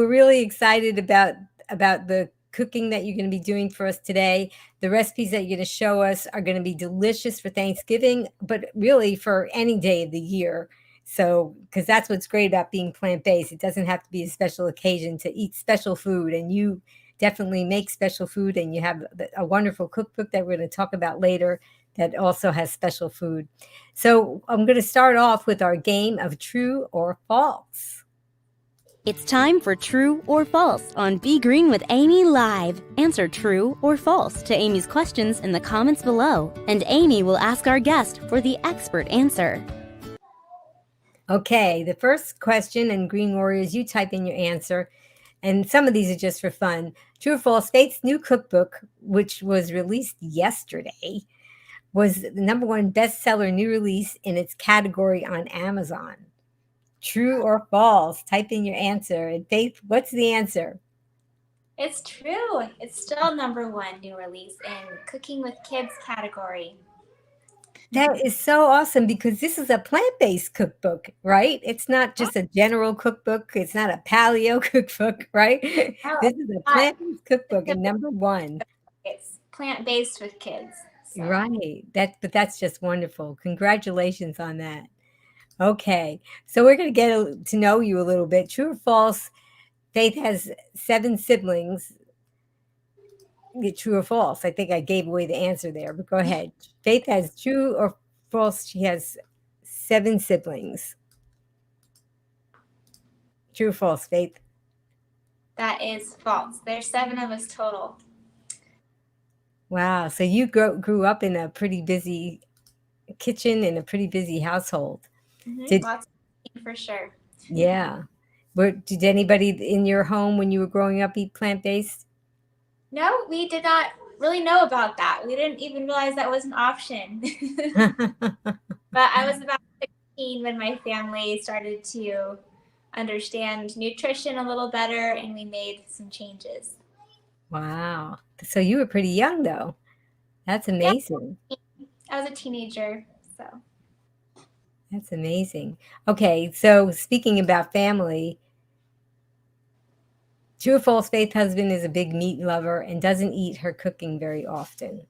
We're really excited about the cooking that you're going to be doing for us today. The recipes that you're going to show us are going to be delicious for Thanksgiving, but really for any day of the year. So, because that's what's great about being plant-based. It doesn't have to be a special occasion to eat special food, and you definitely make special food, and you have a wonderful cookbook that we're going to talk about later that also has special food. So, I'm going to start off with our game of true or false. It's time for True or False on Be Green with Amy Live. Answer true or false to Amy's questions in the comments below, and Amy will ask our guest for the expert answer. Okay, the first question, and Green Warriors, you type in your answer, and some of these are just for fun. True or false, Faith's new cookbook, which was released yesterday, was the #1 bestseller new release in its category on Amazon. True or false? Type in your answer. And Faith, what's the answer? It's true. It's still #1 new release in Cooking with Kids category. That is so awesome because this is a plant-based cookbook, right? It's not just a general cookbook. It's not a paleo cookbook, right? No, This is a plant-based cookbook and #1. It's plant-based with kids. So. Right. But that's just wonderful. Congratulations on that. Okay. So we're going to get to know you a little bit. True or false? Faith has 7 siblings. True or false? I think I gave away the answer there, but go ahead. Faith has true or false? She has 7 siblings. True or false, Faith? That is false. There's 7 of us total. Wow. So you grew up in a pretty busy kitchen and a pretty busy household. Lots of for sure. Yeah. Did anybody in your home when you were growing up eat plant-based? No, we did not really know about that. We didn't even realize that was an option. But I was about 16 when my family started to understand nutrition a little better, and we made some changes. Wow. So you were pretty young, though. That's amazing. Yeah, I was a teenager, so. That's amazing. Okay, so speaking about family, true or false, Faith's husband is a big meat lover and doesn't eat her cooking very often.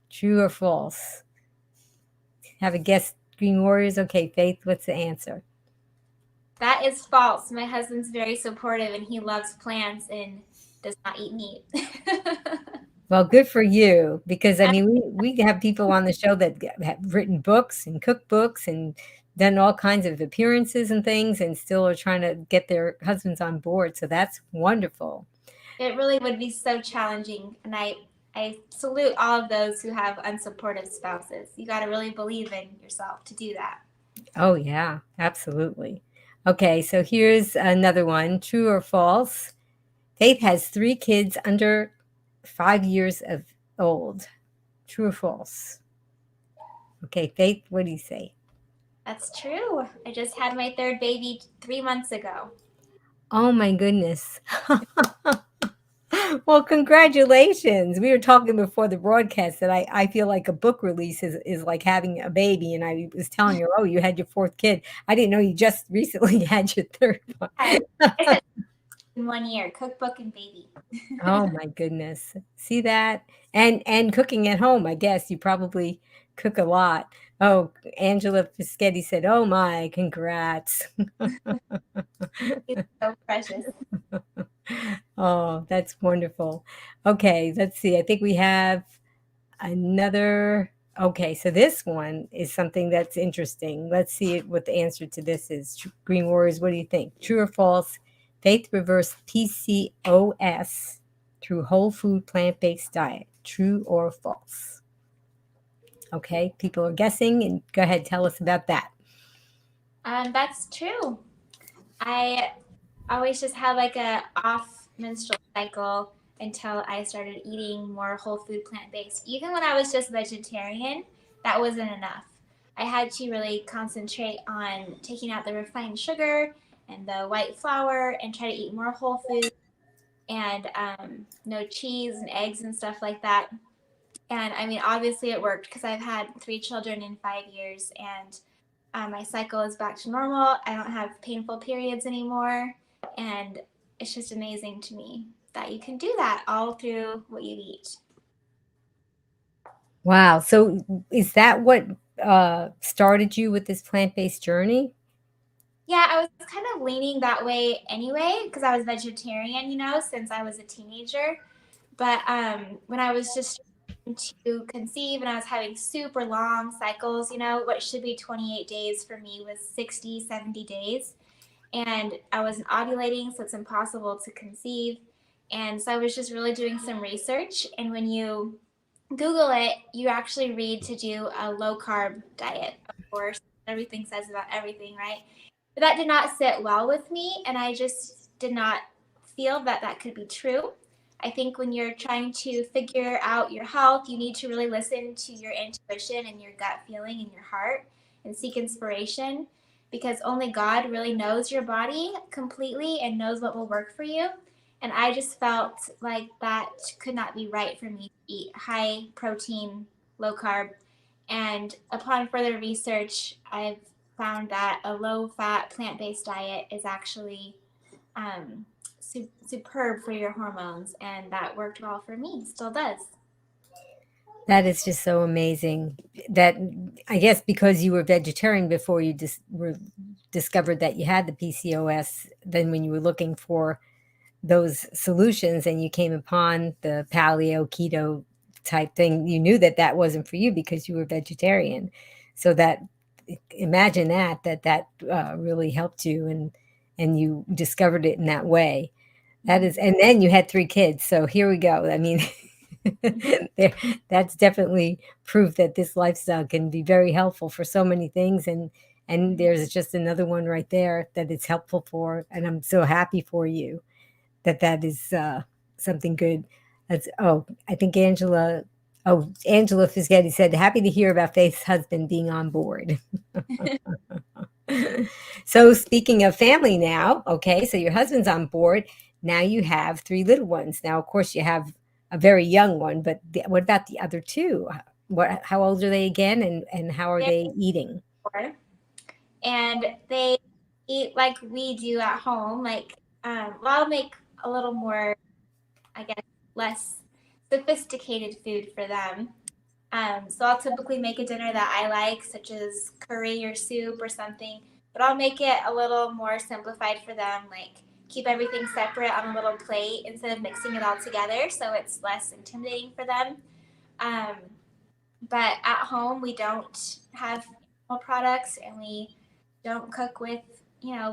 True or false? Have a guess, Green Warriors? Okay, Faith, what's the answer? That is false. My husband's very supportive, and he loves plants and does not eat meat. Well, good for you, because I mean, we have people on the show that have written books and cookbooks and done all kinds of appearances and things, and still are trying to get their husbands on board. So that's wonderful. It really would be so challenging, and I salute all of those who have unsupportive spouses. You got to really believe in yourself to do that. Oh yeah, absolutely. Okay, so here's another one. True or false? Faith has 3 kids under 5 years of old. True or false? Okay, Faith, what do you say? That's true. I just had my 3rd baby 3 months ago. Oh my goodness. Well, congratulations. We were talking before the broadcast that I feel like a book release is like having a baby. And I was telling you, oh, you had your 4th kid. I didn't know you just recently had your 3rd one. In 1 year, cookbook and baby. Oh my goodness. See that? And cooking at home, I guess. You probably cook a lot. Oh, Angela Fischetti said, oh my, congrats. It's so precious. Oh, that's wonderful. Okay, let's see. I think we have another. Okay, so this one is something that's interesting. Let's see what the answer to this is. Green Warriors, what do you think? True or false? Faith reversed PCOS through whole food plant-based diet. True or false? Okay, people are guessing, and go ahead, tell us about that. That's true. I always just had like a off menstrual cycle until I started eating more whole food plant-based. Even when I was just vegetarian, that wasn't enough. I had to really concentrate on taking out the refined sugar and the white flour and try to eat more whole food and no cheese and eggs and stuff like that. And I mean, obviously it worked because I've had 3 children in 5 years, and my cycle is back to normal. I don't have painful periods anymore, and it's just amazing to me that you can do that all through what you eat. Wow. So is that what started you with this plant-based journey? Yeah, I was kind of leaning that way anyway because I was vegetarian, since I was a teenager. But when I was just trying to conceive and I was having super long cycles, what should be 28 days for me was 60, 70 days. And I wasn't ovulating, so it's impossible to conceive. And so I was just really doing some research. And when you Google it, you actually read to do a low carb diet, of course. Everything says about everything, right? But that did not sit well with me, and I just did not feel that that could be true. I think when you're trying to figure out your health, you need to really listen to your intuition and your gut feeling in your heart and seek inspiration because only God really knows your body completely and knows what will work for you. And I just felt like that could not be right for me to eat high protein, low carb. And upon further research, I've found that a low fat plant based diet is actually um, superb for your hormones. And that worked well for me, still does. That is just so amazing. That I guess because you were vegetarian before you were discovered that you had the PCOS, then when you were looking for those solutions and you came upon the paleo keto type thing, you knew that that wasn't for you because you were vegetarian. So that imagine that really helped you, and you discovered it in that way. That is, and then you had 3 kids. So here we go. I mean, there, that's definitely proof that this lifestyle can be very helpful for so many things, and there's just another one right there that it's helpful for, and I'm so happy for you that that is something good. That's I think Angela Fischetti said, happy to hear about Faith's husband being on board. So speaking of family now, okay, so your husband's on board. Now you have 3 little ones. Now, of course, you have a very young one, but what about the other 2? How old are they again, and how are They're they eating? 4, and they eat like we do at home. Like, well, I'll make a little more, I guess, less sophisticated food for them. So I'll typically make a dinner that I like, such as curry or soup or something, but I'll make it a little more simplified for them, like keep everything separate on a little plate instead of mixing it all together so it's less intimidating for them. Um, but at home, we don't have animal products and we don't cook with,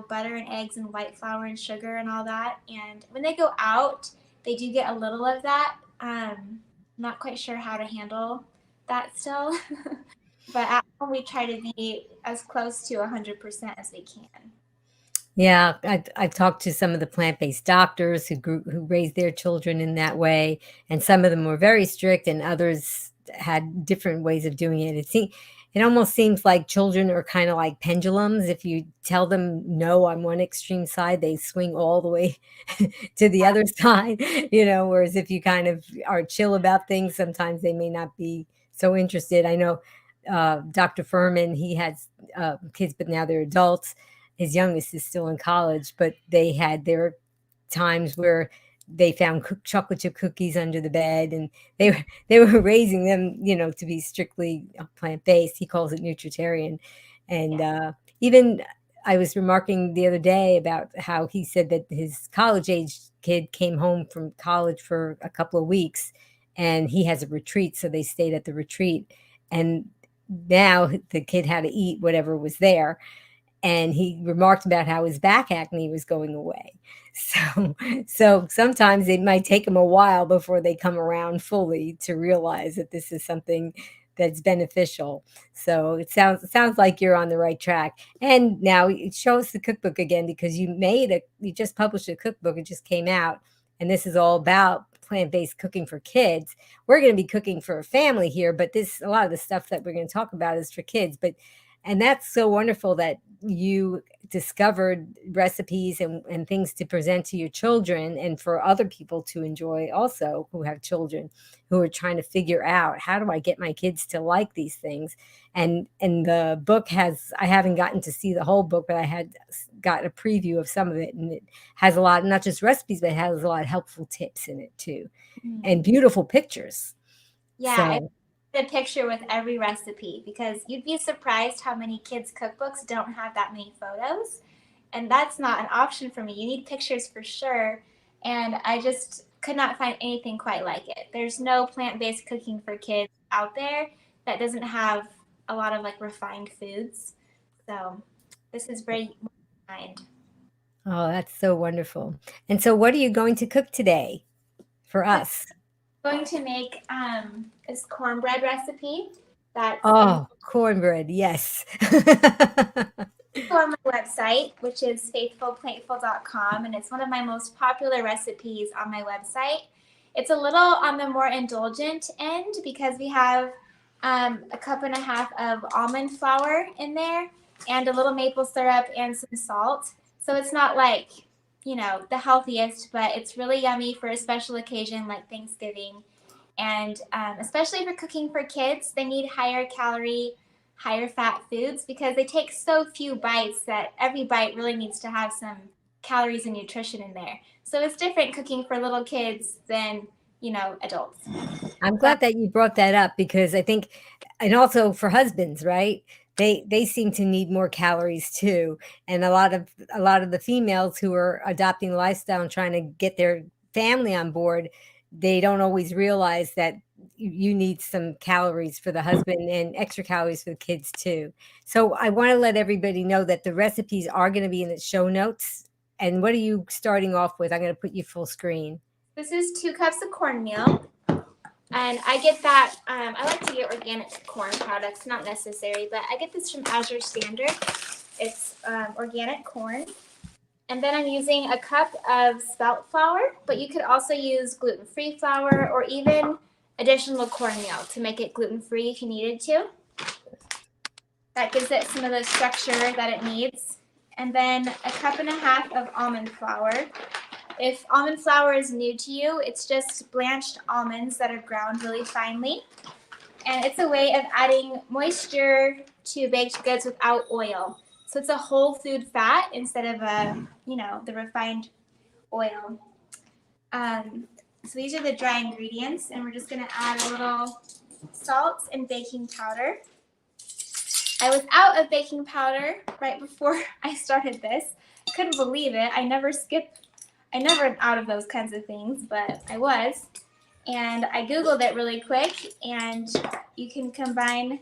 butter and eggs and white flour and sugar and all that. And when they go out, they do get a little of that. Not quite sure how to handle that still. But at home, we try to be as close to 100% as we can. Yeah, I've talked to some of the plant-based doctors who raised their children in that way, and some of them were very strict, and others had different ways of doing it. It almost seems like children are kind of like pendulums. If you tell them no on one extreme side, they swing all the way to the other side, whereas if you kind of are chill about things, sometimes they may not be so interested. I know Dr. Furman, he has kids, but now they're adults. His youngest is still in college, but there were times where they found chocolate chip cookies under the bed, and they were raising them, to be strictly plant-based. He calls it nutritarian. And even I was remarking the other day about how he said that his college age kid came home from college for a couple of weeks, and he has a retreat, so they stayed at the retreat. And now the kid had to eat whatever was there, and he remarked about how his back acne was going away. So sometimes it might take them a while before they come around fully to realize that this is something that's beneficial. So it sounds like you're on the right track. And now show us the cookbook again, because you just published a cookbook. It just came out, and this is all about plant-based cooking for kids. We're going to be cooking for a family here, but a lot of the stuff that we're going to talk about is for kids. But And that's so wonderful that you discovered recipes and things to present to your children and for other people to enjoy also who have children who are trying to figure out, how do I get my kids to like these things? And the book has, I haven't gotten to see the whole book, but I had gotten a preview of some of it, and it has a lot, not just recipes, but it has a lot of helpful tips in it too, and beautiful pictures. Yeah, I So put a picture with every recipe because you'd be surprised how many kids' cookbooks don't have that many photos. And that's not an option for me. You need pictures for sure. And I just could not find anything quite like it. There's no plant-based cooking for kids out there that doesn't have a lot of like refined foods. So this is very refined. oh, that's so wonderful. And so what are you going to cook today for us? Going to make this cornbread recipe that's in Oh, cornbread, yes. on my website, which is faithful.plateful.com, and it's one of my most popular recipes on my website. It's a little on the more indulgent end because we have a cup and a half of almond flour in there and a little maple syrup and some salt. So it's not like, the healthiest, but it's really yummy for a special occasion like Thanksgiving. And especially for cooking for kids, they need higher calorie, higher fat foods because they take so few bites that every bite really needs to have some calories and nutrition in there. So it's different cooking for little kids than, adults. I'm But glad that you brought that up because I think, and also for husbands, right? They seem to need more calories too. And a lot of the females who are adopting the lifestyle and trying to get their family on board, they don't always realize that you need some calories for the husband and extra calories for the kids too. So I want to let everybody know that the recipes are going to be in the show notes. And what are you starting off with? I'm going to put you full screen. this is 2 cups of cornmeal. And I get that, I like to get organic corn products, not necessary, but I get this from Azure Standard. It's organic corn. And then I'm using a cup of spelt flour, but you could also use gluten-free flour or even additional cornmeal to make it gluten-free if you needed to. That gives it some of the structure that it needs. And then a cup and a half of almond flour. If almond flour is new to you, it's just blanched almonds that are ground really finely. And it's a way of adding moisture to baked goods without oil. So it's a whole food fat instead of the refined oil. So these are the dry ingredients, and we're just going to add a little salt and baking powder. I was out of baking powder right before I started this. Couldn't believe it. I never am out of those kinds of things, but I was. And I Googled it really quick, and you can combine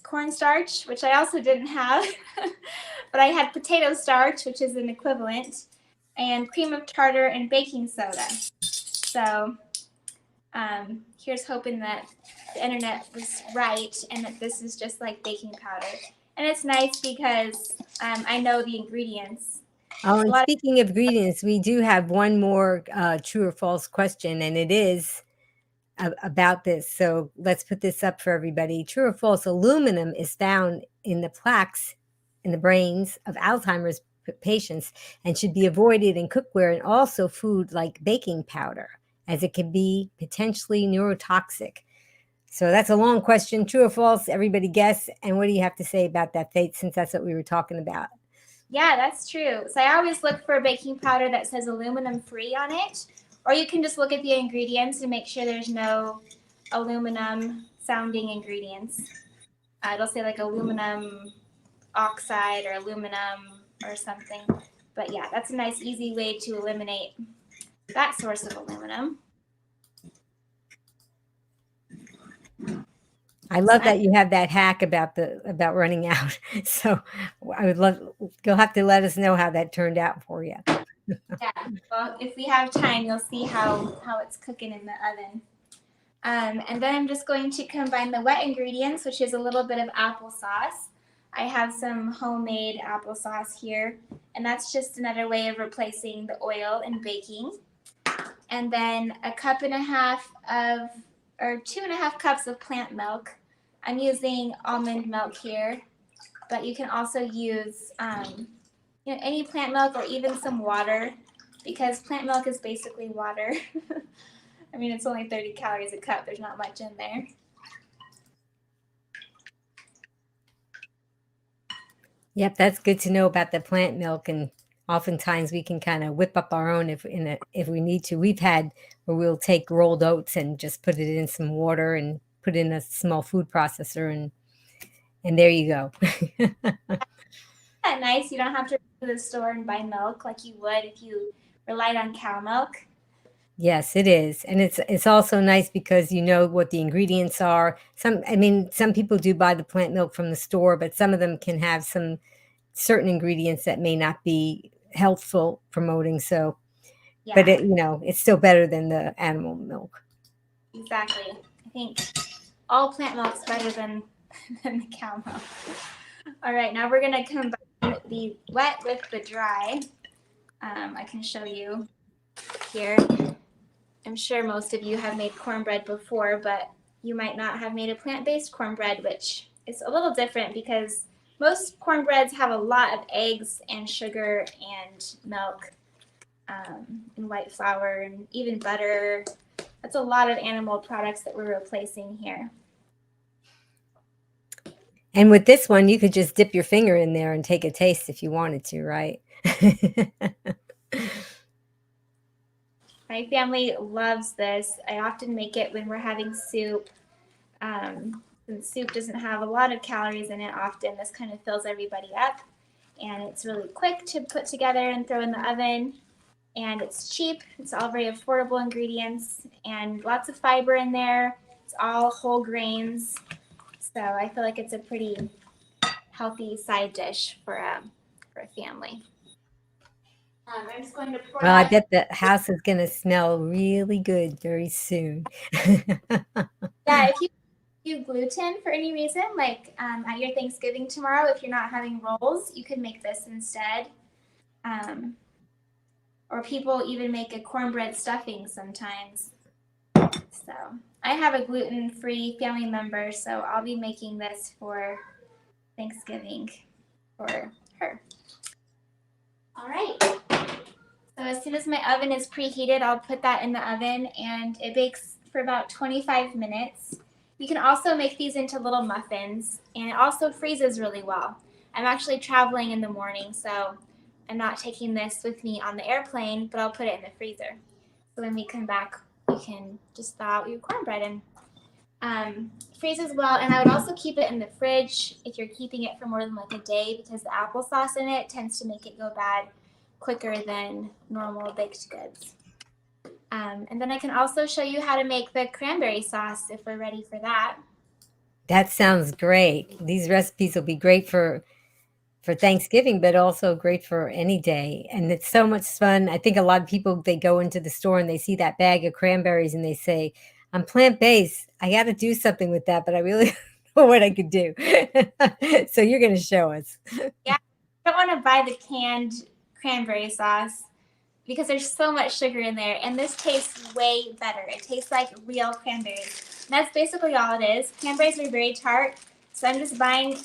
cornstarch, which I also didn't have, but I had potato starch, which is an equivalent, and cream of tartar and baking soda. So here's hoping that the internet was right and that this is just like baking powder. And it's nice because I know the ingredients. Oh, A and lot speaking of ingredients, we do have one more true or false question, and it is about this. So let's put this up for everybody. True or false? Aluminum is found in the plaques in the brains of Alzheimer's patients and should be avoided in cookware and also food like baking powder, as it can be potentially neurotoxic. So that's a long question. True or false? Everybody guess. And what do you have to say about that, Faith, since that's what we were talking about? Yeah, that's true. So I always look for a baking powder that says aluminum free on it, or you can just look at the ingredients and make sure there's no aluminum sounding ingredients. It'll say like aluminum oxide or aluminum or something. But yeah, that's a nice easy way to eliminate that source of aluminum. I love that you have that hack about running out. So I would love, you'll have to let us know how that turned out for you. Yeah, well, if we have time, you'll see how it's cooking in the oven. And then I'm just going to combine the wet ingredients, which is a little bit of applesauce. I have some homemade applesauce here, and that's just another way of replacing the oil in baking. And then a cup and a half of, or 2.5 cups of plant milk. I'm using almond milk here, but you can also use any plant milk or even some water, because plant milk is basically water. I mean, it's only 30 calories a cup. There's not much in there. Yep, that's good to know about the plant milk, and oftentimes we can kind of whip up our own if we need to. We've had where we'll take rolled oats and just put it in some water and put it in a small food processor, and there you go. Isn't that nice? You don't have to go to the store and buy milk like you would if you relied on cow milk. Yes, it is. And it's also nice because you know what the ingredients are. Some people do buy the plant milk from the store, but some of them can have some certain ingredients that may not be healthful promoting. So, but Yeah, it's still better than the animal milk. exactly. I think all plant milk's better than the cow milk. All right, now we're gonna combine the wet with the dry. I can show you here. I'm sure most of you have made cornbread before, but you might not have made a plant-based cornbread, which is a little different because most cornbreads have a lot of eggs and sugar and milk, and white flour and even butter. That's a lot of animal products that we're replacing here. And with this one, you could just dip your finger in there and take a taste if you wanted to, right? My family loves this. I often make it when we're having soup. Since soup doesn't have a lot of calories in it often, this kind of fills everybody up. And it's really quick to put together and throw in the oven. And it's cheap. It's all very affordable ingredients and lots of fiber in there. It's all whole grains. So I feel like it's a pretty healthy side dish for a family. I'm just going to pour Well, I that. bet the house is going to smell really good very soon. Yeah, if you do gluten for any reason, like at your Thanksgiving tomorrow, if you're not having rolls, you could make this instead. Or people even make a cornbread stuffing sometimes. So I have a gluten-free family member, so I'll be making this for Thanksgiving for her. All right. So as soon as my oven is preheated, I'll put that in the oven and it bakes for about 25 minutes. You can also make these into little muffins, and it also freezes really well. I'm actually traveling in the morning, so I'm not taking this with me on the airplane, but I'll put it in the freezer. So when we come back, you can just thaw out your cornbread and freezes well. And I would also keep it in the fridge if you're keeping it for more than like a day, because the applesauce in it tends to make it go bad quicker than normal baked goods. And then I can also show you how to make the cranberry sauce if we're ready for that. That sounds great. These recipes will be great for Thanksgiving, but also great for any day. And it's so much fun. I think a lot of people, they go into the store and they see that bag of cranberries and they say, I'm plant-based. I got to do something with that, but I really don't know what I could do. So you're going to show us. Yeah, I don't want to buy the canned cranberry sauce because there's so much sugar in there, and this tastes way better. It tastes like real cranberries. And that's basically all it is. Cranberries are very tart, so I'm just buying,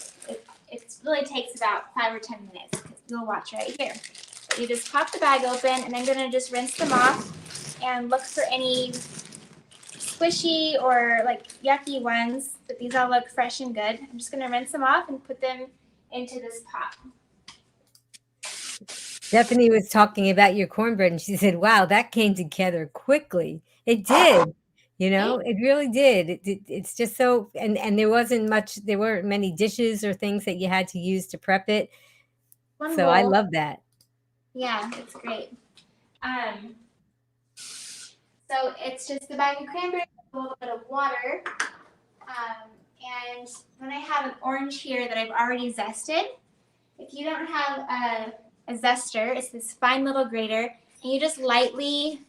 it really takes about 5 or 10 minutes. You'll watch right here. You just pop the bag open, and I'm going to just rinse them off and look for any squishy or like yucky ones, but these all look fresh and good. I'm just going to rinse them off and put them into this pot. Stephanie was talking about your cornbread and she said, wow, that came together quickly. It did. It really did. It's just so, and there weren't many dishes or things that you had to use to prep it. One So I bowl. love that. Yeah, it's great. So it's just a bag of cranberries, a little bit of water, and then I have an orange here that I've already zested. If you don't have a zester, it's this fine little grater, and you just lightly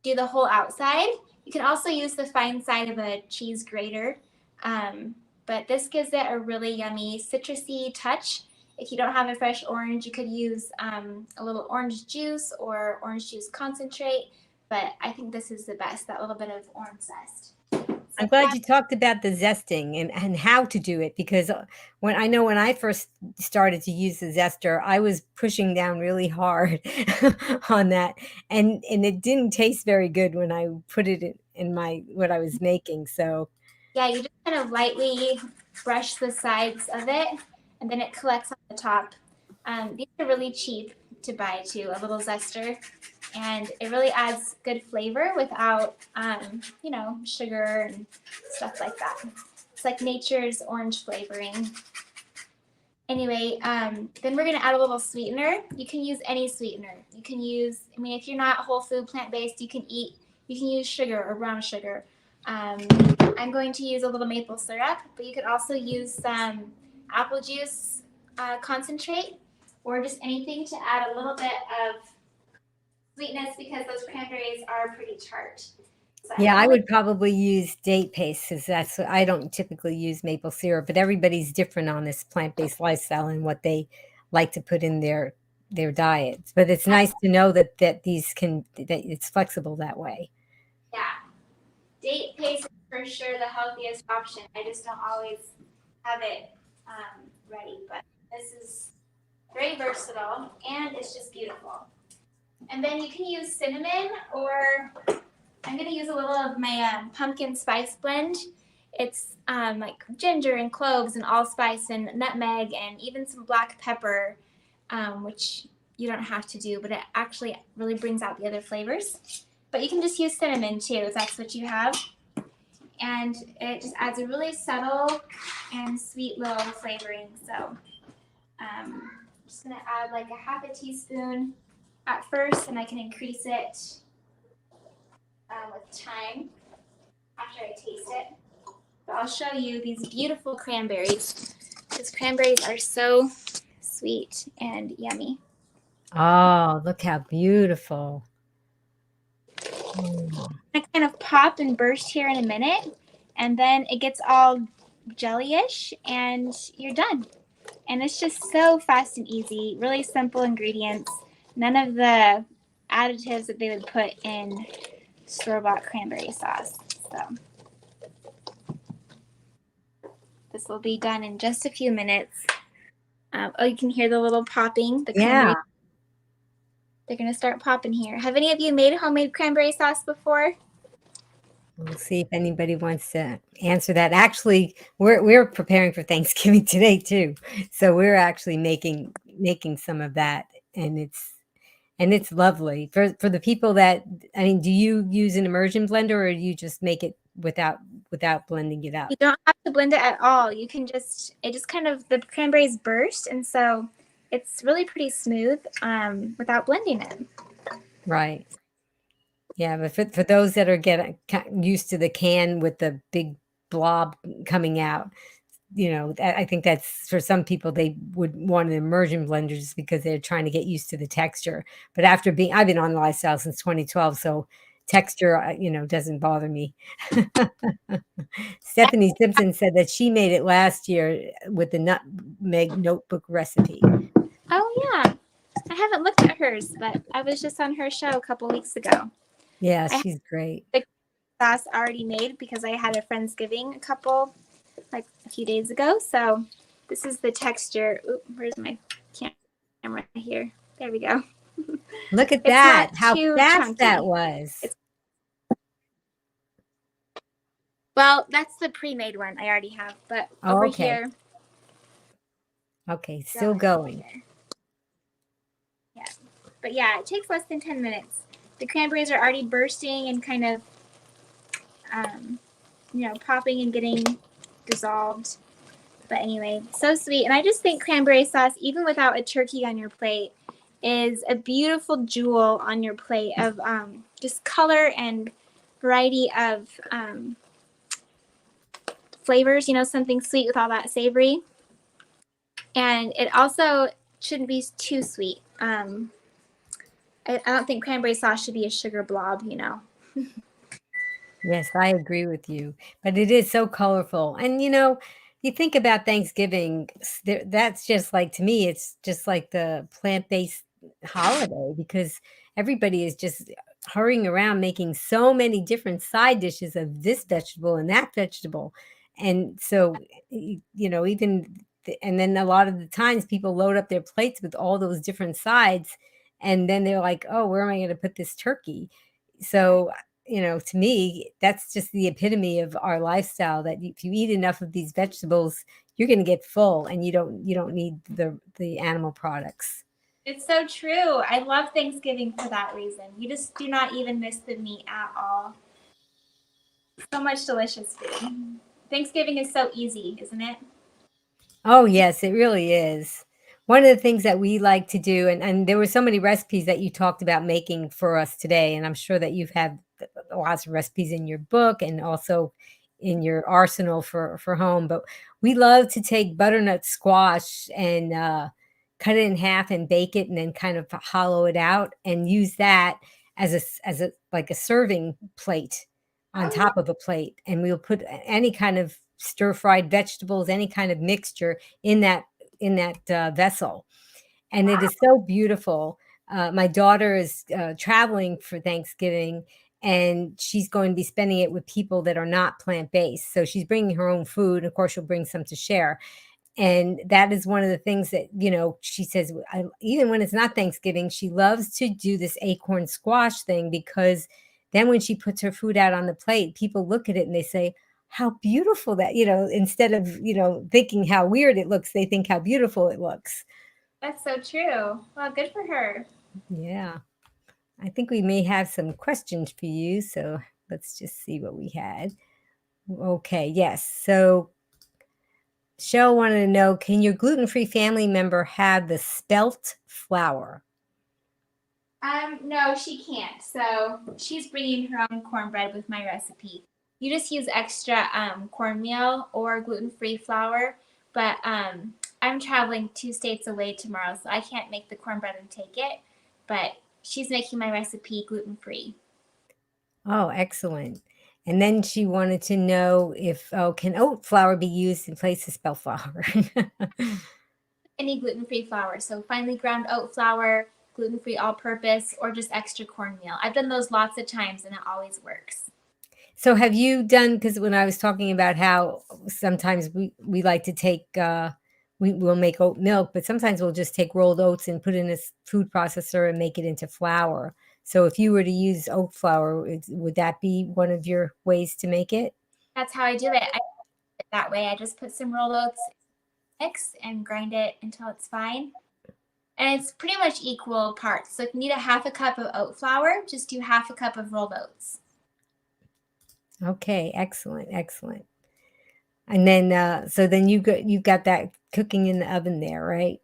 do the whole outside. You can also use the fine side of a cheese grater, but this gives it a really yummy citrusy touch. If you don't have a fresh orange, you could use a little orange juice or orange juice concentrate, but I think this is the best, that little bit of orange zest. I'm So glad you talked about the zesting and how to do it because when I first started to use the zester, I was pushing down really hard on that, and it didn't taste very good when I put it in my what I was making. So yeah, you just kind of lightly brush the sides of it, and then it collects on the top. These are really cheap to buy too, a little zester, and it really adds good flavor without, sugar and stuff like that. It's like nature's orange flavoring. Anyway, then we're gonna add a little sweetener. You can use any sweetener. You can use, I mean, if you're not whole food plant based, you can use sugar or brown sugar. I'm going to use a little maple syrup, but you could also use some apple juice concentrate or just anything to add a little bit of sweetness because those cranberries are pretty tart. So yeah, I would probably use date paste because I don't typically use maple syrup, but everybody's different on this plant-based lifestyle and what they like to put in their diets. But it's nice to know that it's flexible that way. yeah, date paste is for sure the healthiest option. I just don't always have it ready, but this is very versatile and it's just beautiful. And then you can use cinnamon, or I'm going to use a little of my pumpkin spice blend. It's like ginger and cloves and allspice and nutmeg and even some black pepper, which you don't have to do, but it actually really brings out the other flavors. But you can just use cinnamon too if that's what you have. And it just adds a really subtle and sweet little flavoring. So I'm just going to add like a half a teaspoon at first, and I can increase it with time after I taste it. But I'll show you these beautiful cranberries. Because cranberries are so sweet and yummy. Oh, look how beautiful. Mm. I kind of pop and burst here in a minute, and then it gets all jellyish, and you're done. And it's just so fast and easy, really simple ingredients. None of the additives that they would put in store-bought cranberry sauce. So this will be done in just a few minutes. You can hear the little popping. The cranberries. Yeah. They're going to start popping here. Have any of you made homemade cranberry sauce before? We'll see if anybody wants to answer that. Actually, we're preparing for Thanksgiving today too, so we're actually making some of that, and it's lovely for the people that. I mean, do you use an immersion blender or do you just make it without blending it up? You don't have to blend it at all. You can it just kind of, the cranberries burst, and so it's really pretty smooth without blending it. Right. Yeah, but for those that are getting used to the can with the big blob coming out, I think that's for some people they would want an immersion blender just because they're trying to get used to the texture. But I've been on the lifestyle since 2012, so texture, doesn't bother me. Stephanie Simpson said that she made it last year with the nutmeg notebook recipe. Oh yeah, I haven't looked at hers, but I was just on her show a couple weeks ago. Yeah, she's great. The sauce already made because I had a Friendsgiving like a few days ago. So this is the texture. Oop, where's my camera here? There we go. Look at that. How fast chunky. That was. Well, that's the pre-made one I already have, but over here. Okay, still going. Yeah. But yeah, it takes less than 10 minutes. The cranberries are already bursting and kind of, popping and getting dissolved. But anyway, so sweet. And I just think cranberry sauce, even without a turkey on your plate, is a beautiful jewel on your plate of just color and variety of flavors, something sweet with all that savory. And it also shouldn't be too sweet. I don't think cranberry sauce should be a sugar blob, Yes, I agree with you. But it is so colorful. And you think about Thanksgiving, that's just like, to me, it's just like the plant-based holiday because everybody is just hurrying around making so many different side dishes of this vegetable and that vegetable. And so, even and then a lot of the times people load up their plates with all those different sides, and then they're like, "Oh, where am I going to put this turkey?" So, to me, that's just the epitome of our lifestyle, that if you eat enough of these vegetables, you're going to get full, and you don't need the animal products. It's so true. I love Thanksgiving for that reason. You just do not even miss the meat at all. So much delicious food. Thanksgiving is so easy, isn't it? Oh, yes, it really is. One of the things that we like to do, and there were so many recipes that you talked about making for us today, and I'm sure that you've had lots of recipes in your book and also in your arsenal for home. But we love to take butternut squash and cut it in half and bake it, and then kind of hollow it out and use that as a like a serving plate on Oh, yeah. top of a plate, and we'll put any kind of stir-fried vegetables, any kind of mixture in that vessel, and it Wow. is so beautiful. My daughter is traveling for Thanksgiving, and she's going to be spending it with people that are not plant-based. So she's bringing her own food. Of course, she'll bring some to share. And that is one of the things that, she says, even when it's not Thanksgiving, she loves to do this acorn squash thing, because then when she puts her food out on the plate, people look at it and they say, how beautiful that, instead of, thinking how weird it looks, they think how beautiful it looks. That's so true. Well, good for her. Yeah. I think we may have some questions for you. So let's just see what we had. Okay. Yes. So Cheryl wanted to know, can your gluten-free family member have the spelt flour? No, she can't. So she's bringing her own cornbread with my recipe. You just use extra cornmeal or gluten-free flour, but I'm traveling 2 states away tomorrow, so I can't make the cornbread and take it. But she's making my recipe gluten-free. Oh, excellent. And then she wanted to know if, can oat flour be used in place of spelt flour? Any gluten-free flour, so finely ground oat flour, gluten-free all-purpose, or just extra cornmeal. I've done those lots of times, and it always works. So have you done, because when I was talking about how sometimes we like to take, we'll make oat milk, but sometimes we'll just take rolled oats and put in a food processor and make it into flour. So if you were to use oat flour, would that be one of your ways to make it? That's how I do it. I do it that way. I just put some rolled oats mix and grind it until it's fine. And it's pretty much equal parts. So if you need a half a cup of oat flour, just do half a cup of rolled oats. Okay, excellent, excellent. And then, so then you got that cooking in the oven there, right?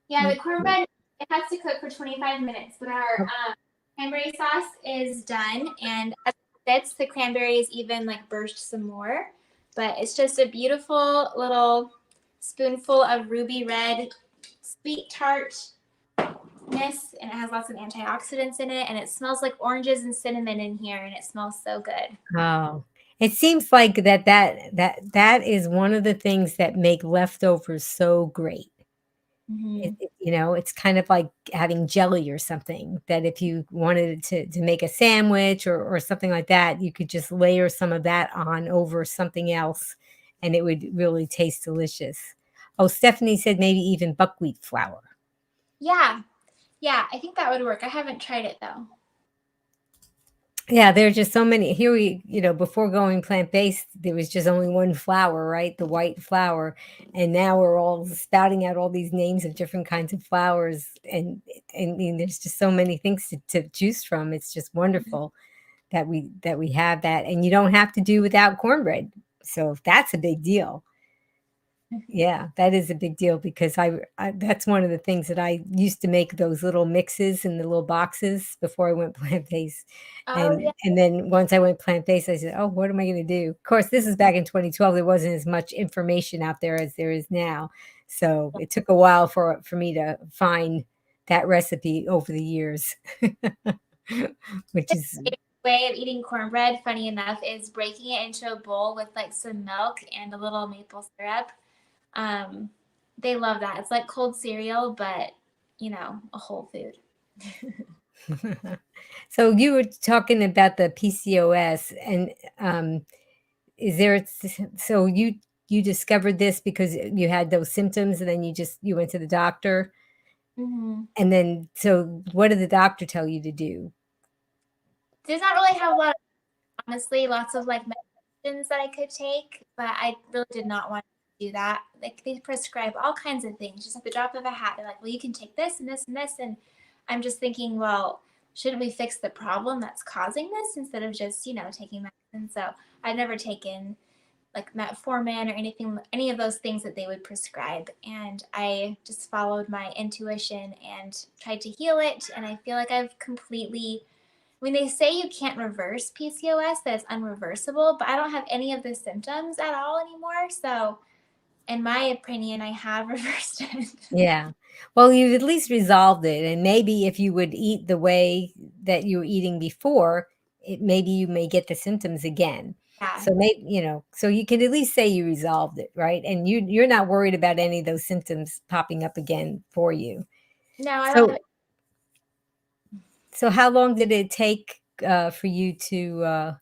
Yeah, the Mm, cornbread, it has to cook for 25 minutes, but our oh, cranberry sauce is done. And as it sits, the cranberries even like burst some more. But it's just a beautiful little spoonful of ruby red sweet tartness, and it has lots of antioxidants in it, and it smells like oranges and cinnamon in here, and it smells so good. oh. It seems like that is one of the things that make leftovers so great. Mm-hmm. It's kind of like having jelly or something, that if you wanted to make a sandwich or something like that, you could just layer some of that on over something else, and it would really taste delicious. Oh, Stephanie said maybe even buckwheat flour. Yeah, yeah, I think that would work. I haven't tried it though. Yeah, there are just so many. Here before going plant-based, there was just only one flour, right? The white flour. And now we're all spouting out all these names of different kinds of flours. And I mean, there's just so many things to choose from. It's just wonderful that we have that. And you don't have to do without cornbread. So that's a big deal. Yeah, that is a big deal, because I that's one of the things that I used to make, those little mixes in the little boxes before I went plant-based. Oh yeah. And then once I went plant-based, I said, "Oh, what am I gonna do?" Of course, this is back in 2012. There wasn't as much information out there as there is now. So it took a while for me to find that recipe over the years, which is Way of eating cornbread, funny enough, is breaking it into a bowl with like some milk and a little maple syrup. Um, they love that. It's like cold cereal, but a whole food. So you were talking about the PCOS, and um, is there? So you discovered this because you had those symptoms, and then you went to the doctor, Hmm. and then so what did the doctor tell you to do? Does not really have a lot of, honestly, lots of like medications that I could take, but I really did not want to do that. Like they prescribe all kinds of things, just at the drop of a hat. They're like, well, you can take this and this and this. And I'm just thinking, well, shouldn't we fix the problem that's causing this instead of just, taking medicine? So I've never taken like metformin or anything, any of those things that they would prescribe. And I just followed my intuition and tried to heal it. And I feel like I've completely, when they say you can't reverse PCOS, that it's unreversible, but I don't have any of the symptoms at all anymore. So, in my opinion, I have reversed it. Yeah. Well, you've at least resolved it, and maybe if you would eat the way that you were eating before, maybe you may get the symptoms again. Yeah. So maybe, so you can at least say you resolved it, right? And you're not worried about any of those symptoms popping up again for you. No, I don't So have. so how long did it take for you to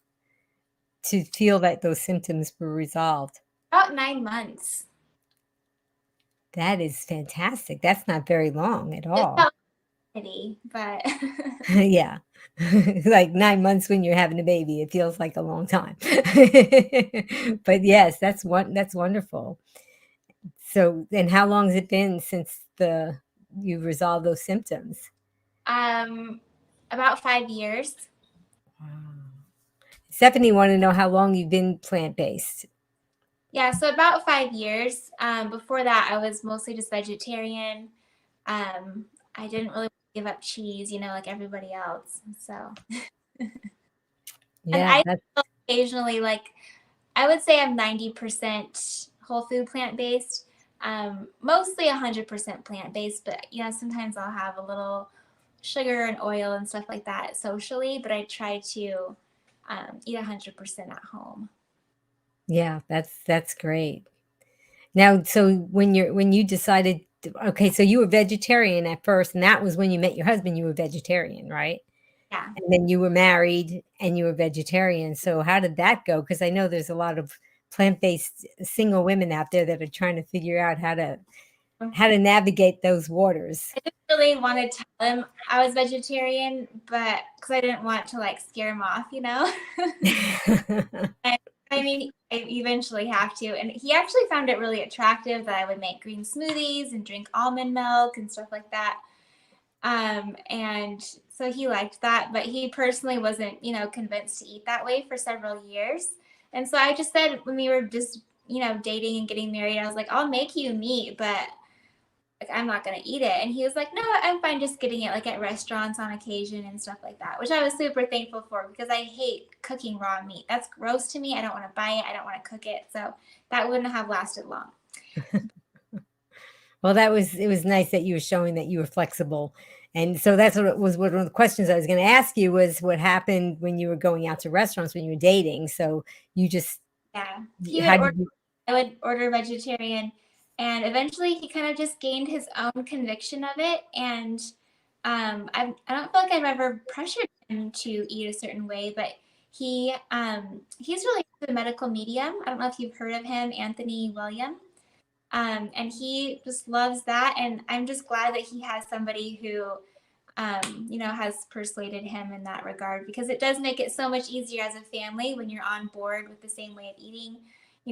feel that those symptoms were resolved? About 9 months. That is fantastic. That's not very long at It all. felt pity, but Yeah. Like 9 months when you're having a baby, it feels like a long time. But yes, that's wonderful. So, and how long has it been since you resolved those symptoms? um, about 5 years. Wow. Stephanie wanted to know how long you've been plant-based. Yeah, so about 5 years. Before that, I was mostly just vegetarian. I didn't really give up cheese, like everybody else. So, and Yeah, I that's still occasionally like, I would say I'm 90% whole food plant based, mostly 100% plant based, but sometimes I'll have a little sugar and oil and stuff like that socially, but I try to eat 100% at home. yeah, that's great. Now, so when you decided okay, so you were vegetarian at first, and that was when you met your husband, you were vegetarian, right? Yeah. And then you were married and you were vegetarian. So how did that go? Because I know there's a lot of plant-based single women out there that are trying to figure out how to navigate those waters. I didn't really want to tell him I was vegetarian, but because I didn't want to like scare him off. And, I mean, I eventually have to. And he actually found it really attractive that I would make green smoothies and drink almond milk and stuff like that. And so he liked that, but he personally wasn't, convinced to eat that way for several years. And so I just said when we were just, dating and getting married, I was like, I'll make you meat, but like I'm not gonna eat it. And he was like, no, I'm fine just getting it like at restaurants on occasion and stuff like that, which I was super thankful for because I hate cooking raw meat. That's gross to me. I don't want to buy it. I don't want to cook it. So that wouldn't have lasted long. Well, it was nice that you were showing that you were flexible. And so that's what it was one of the questions I was going to ask you was what happened when you were going out to restaurants when you were dating. So you just Yeah. He would how order, did you I would order vegetarian. And eventually he kind of just gained his own conviction of it. And I don't feel like I've ever pressured him to eat a certain way, but he's really into the medical medium. I don't know if you've heard of him, Anthony William. And he just loves that. And I'm just glad that he has somebody who, has persuaded him in that regard because it does make it so much easier as a family when you're on board with the same way of eating.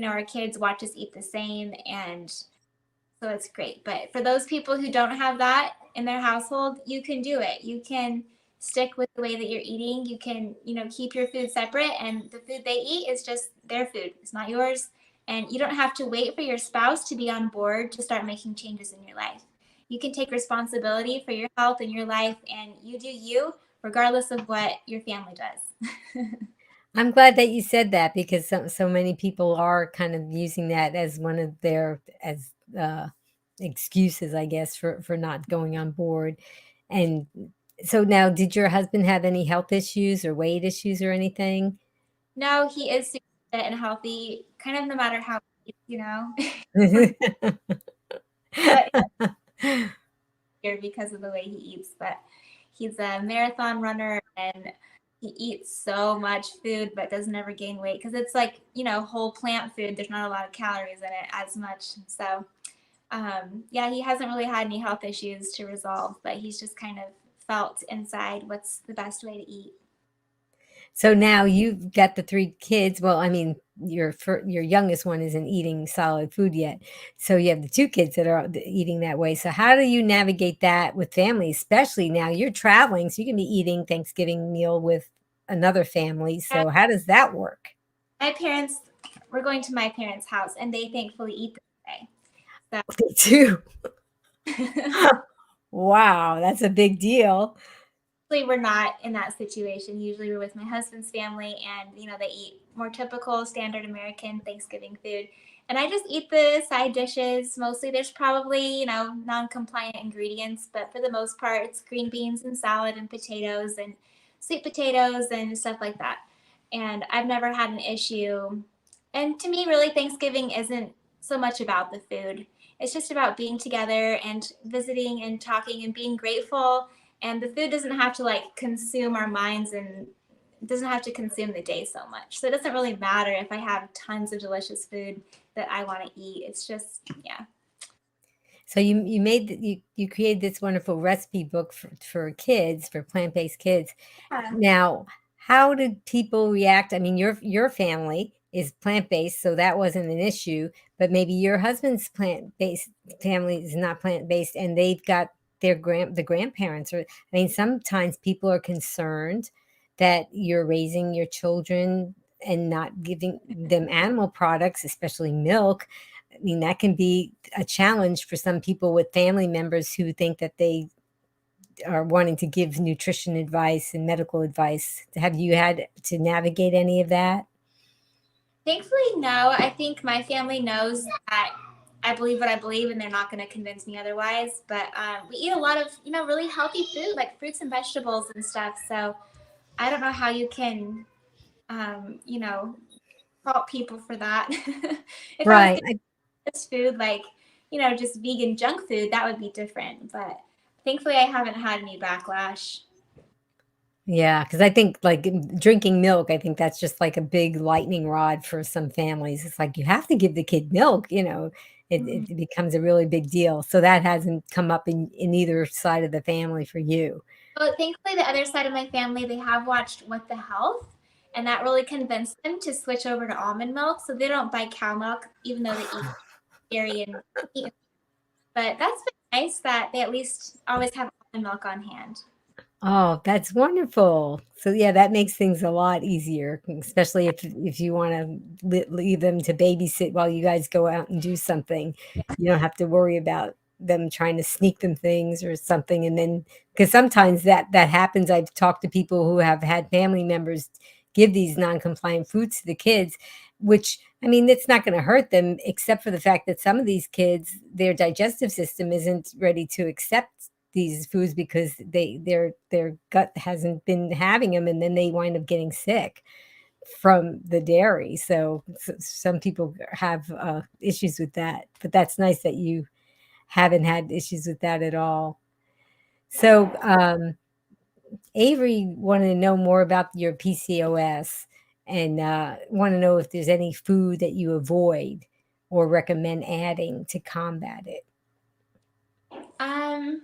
Our kids watch us eat the same, and so it's great. But for those people who don't have that in their household, you can do it. You can stick with the way that you're eating. You can, keep your food separate, and the food they eat is just their food. It's not yours. And you don't have to wait for your spouse to be on board to start making changes in your life. You can take responsibility for your health and your life, and you do you, regardless of what your family does. I'm glad that you said that because so many people are kind of using that as one of their as excuses, I guess, for not going on board. And so now, did your husband have any health issues or weight issues or anything? No, he is super fit and healthy, kind of no matter how but here because of the way he eats. But He's a marathon runner and he eats so much food but doesn't ever gain weight because it's like, whole plant food. There's not a lot of calories in it as much. So, yeah, he hasn't really had any health issues to resolve, but he's just kind of felt inside what's the best way to eat. So now you've got the 3 kids. Well, I mean, your youngest one isn't eating solid food yet. So you have the 2 kids that are eating that way. So how do you navigate that with family, especially now you're traveling, so you can be eating Thanksgiving meal with another family. So how does that work? My parents, we're going to my parents' house, and they thankfully eat this They do. way. Wow, that's a big deal. Usually we're not in that situation. Usually we're with my husband's family, and they eat more typical standard American Thanksgiving food. And I just eat the side dishes. Mostly there's probably, non-compliant ingredients, but for the most part it's green beans and salad and potatoes and sweet potatoes and stuff like that. And I've never had an issue. And to me, really, Thanksgiving isn't so much about the food. It's just about being together and visiting and talking and being grateful, and the food doesn't have to like consume our minds and doesn't have to consume the day so much. So it doesn't really matter if I have tons of delicious food that I want to eat. It's just, yeah. So you created this wonderful recipe book for kids, for plant-based kids. Yeah. Now, how did people react? I mean, your family is plant-based, so that wasn't an issue, but maybe your husband's plant-based family is not plant-based and they've got the grandparents, or I mean, sometimes people are concerned that you're raising your children and not giving them animal products, especially milk. I mean, that can be a challenge for some people with family members who think that they are wanting to give nutrition advice and medical advice. Have you had to navigate any of that? Thankfully, no. I think my family knows that I believe what I believe, and they're not going to convince me otherwise. But we eat a lot of, really healthy food like fruits and vegetables and stuff. So I don't know how you can, um, you know, fault people for that. If I was Right. this food like just vegan junk food, that would be different, but thankfully I haven't had any backlash. Yeah, because I think like drinking milk, I think that's just like a big lightning rod for some families. It's like you have to give the kid milk, Mhm. it becomes a really big deal. So that hasn't come up in either side of the family for you. But thankfully the other side of my family, they have watched What the Health, and that really convinced them to switch over to almond milk, so they don't buy cow milk even though they eat dairy and meat. But that's been nice that they at least always have almond milk on hand. Oh, that's wonderful. So yeah, that makes things a lot easier, especially if you want to leave them to babysit while you guys go out and do something. You don't have to worry about them trying to sneak them things or something. And then, because sometimes that happens. I've talked to people who have had family members give these non-compliant foods to the kids, which I mean, it's not going to hurt them, except for the fact that some of these kids, their digestive system isn't ready to accept these foods because their gut hasn't been having them, and then they wind up getting sick from the dairy. So some people have issues with that, but that's nice that you haven't had issues with that at all. So Avery wanted to know more about your PCOS and want to know if there's any food that you avoid or recommend adding to combat it. um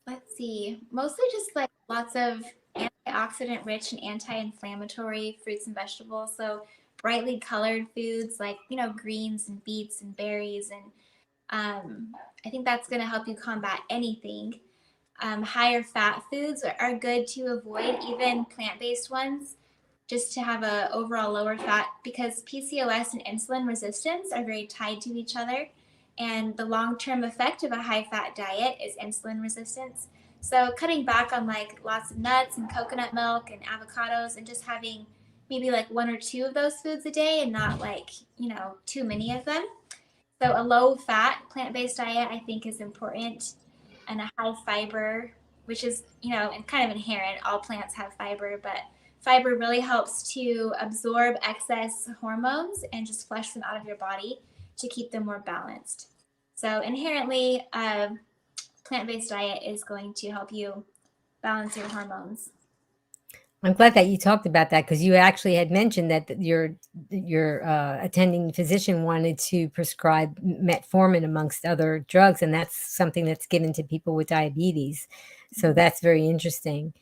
Let's see. Mostly just like lots of antioxidant rich and anti-inflammatory fruits and vegetables. So brightly colored foods like, greens and beets and berries. And I think that's going to help you combat anything. Higher fat foods are good to avoid, even plant-based ones, just to have a overall lower fat, because PCOS and insulin resistance are very tied to each other, and the long-term effect of a high-fat diet is insulin resistance. So cutting back on like lots of nuts and coconut milk and avocados, and just having maybe like one or two of those foods a day and not like, too many of them. So a low fat plant-based diet I think is important, and a high fiber, which is, and kind of inherent. All plants have fiber, but fiber really helps to absorb excess hormones and just flush them out of your body to keep them more balanced. So inherently, plant-based diet is going to help you balance your hormones. I'm glad that you talked about that because you actually had mentioned that your attending physician wanted to prescribe metformin amongst other drugs, and that's something that's given to people with diabetes. So that's very interesting.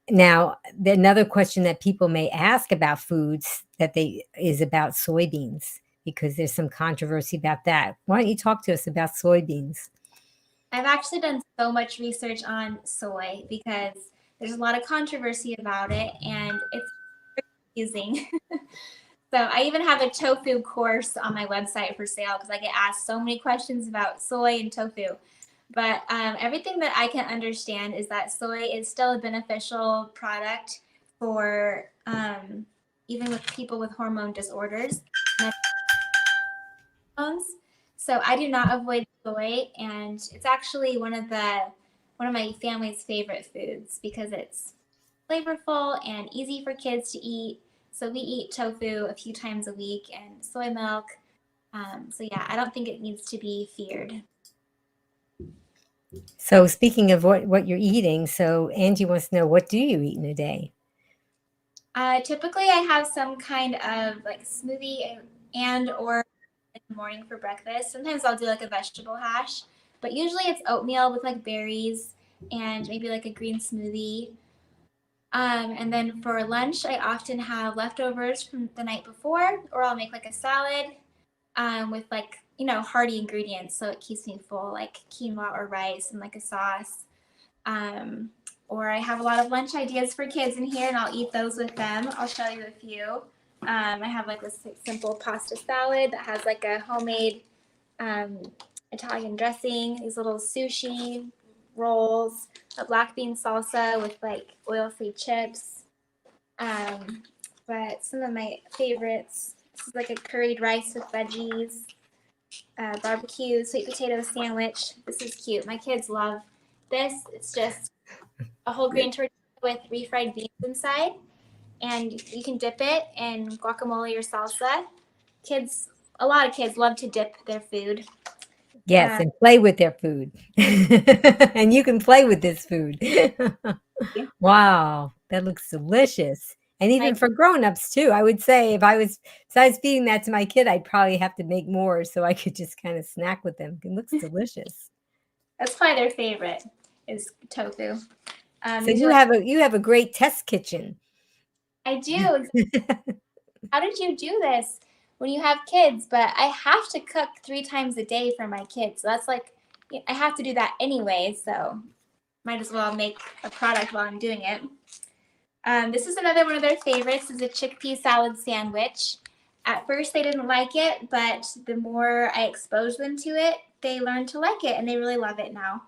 Now, another question that people may ask about foods is about soybeans because there's some controversy about that. Why don't you talk to us about soybeans? I've actually done so much research on soy because there's a lot of controversy about it and it's confusing. So I even have a tofu course on my website for sale because I get asked so many questions about soy and tofu. But everything that I can understand is that soy is still a beneficial product for even with people with hormone disorders. So I do not avoid soy, and it's actually one of my family's favorite foods because it's flavorful and easy for kids to eat. So we eat tofu a few times a week and soy milk. So yeah, I don't think it needs to be feared. So speaking of what you're eating, so Angie wants to know, what do you eat in a day? Typically, I have some kind of like smoothie and or in the morning for breakfast. Sometimes I'll do like a vegetable hash, but usually it's oatmeal with like berries and maybe like a green smoothie. And then for lunch, I often have leftovers from the night before, or I'll make like a salad with like, hearty ingredients. So it keeps me full, like quinoa or rice and like a sauce. Um, or I have a lot of lunch ideas for kids in here and I'll eat those with them. I'll show you a few. I have like this simple pasta salad that has like a homemade um, Italian dressing, these little sushi rolls, a black bean salsa with like oil-free chips. Um, but some of my favorites, this is like a curried rice with veggies, barbecue sweet potato sandwich. This is cute. My kids love this. It's just a whole grain tortilla with refried beans inside, and you can dip it in guacamole or salsa. A lot of kids love to dip their food. Yes, and play with their food. And you can play with this food. Wow, that looks delicious. And My even for grown-ups too. I would say if I was besides feeding that to my kid, I'd probably have to make more so I could just kind of snack with them. It looks delicious. That's probably their favorite is tofu. So These are you have a great test kitchen. I do. How did you do this when you have kids? But I have to cook 3 times a day for my kids. So that's like, I have to do that anyway. So might as well make a product while I'm doing it. This is another one of their favorites. Is a chickpea salad sandwich. At first they didn't like it, but the more I exposed them to it, they learned to like it and they really love it now.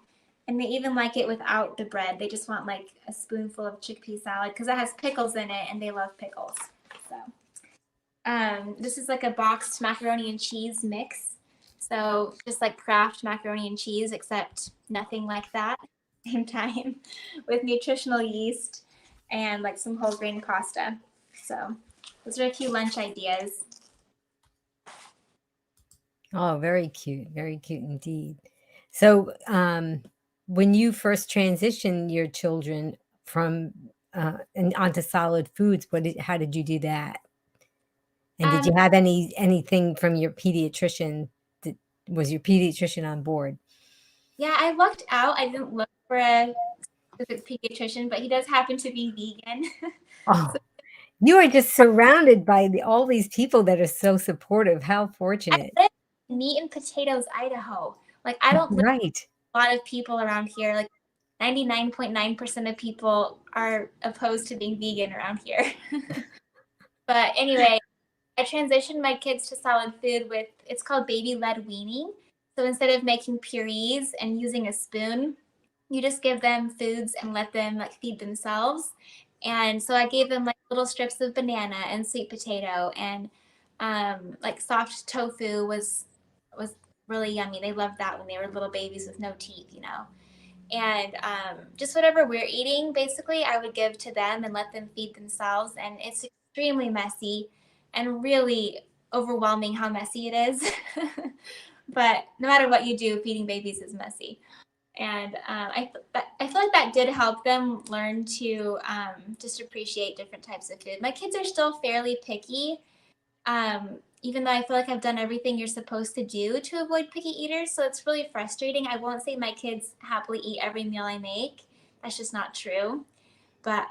And they even like it without the bread. They just want like a spoonful of chickpea salad because it has pickles in it and they love pickles. So this is like a boxed macaroni and cheese mix. So just like Kraft macaroni and cheese, except nothing like that at the same time with nutritional yeast and like some whole grain pasta. So those are a few lunch ideas. Oh, very cute indeed. So, when you first transitioned your children from and onto solid foods, how did you do that? And did Um, you have anything from your pediatrician? That, was your pediatrician on board? yeah, I lucked out. I didn't look for a specific pediatrician, but he does happen to be vegan. Oh, you are just surrounded by all these people that are so supportive. How I fortunate. live in Meat and Potatoes, Idaho. Like I don't live Right. with a lot of people around here. Like 99.9% of people are opposed to being vegan around here. But anyway, I transitioned my kids to solid food with it's called baby led weaning. So instead of making purees and using a spoon, you just give them foods and let them like feed themselves. And so I gave them like little strips of banana and sweet potato and like soft tofu was really yummy. They loved that when they were little babies with no teeth. And just whatever we're eating, basically, I would give to them and let them feed themselves. And it's extremely messy and really overwhelming how messy it is. But no matter what you do, feeding babies is messy. And I feel like that did help them learn to just appreciate different types of food. My kids are still fairly picky, even though I feel like I've done everything you're supposed to do to avoid picky eaters. So it's really frustrating. I won't say my kids happily eat every meal I make. That's just not true. But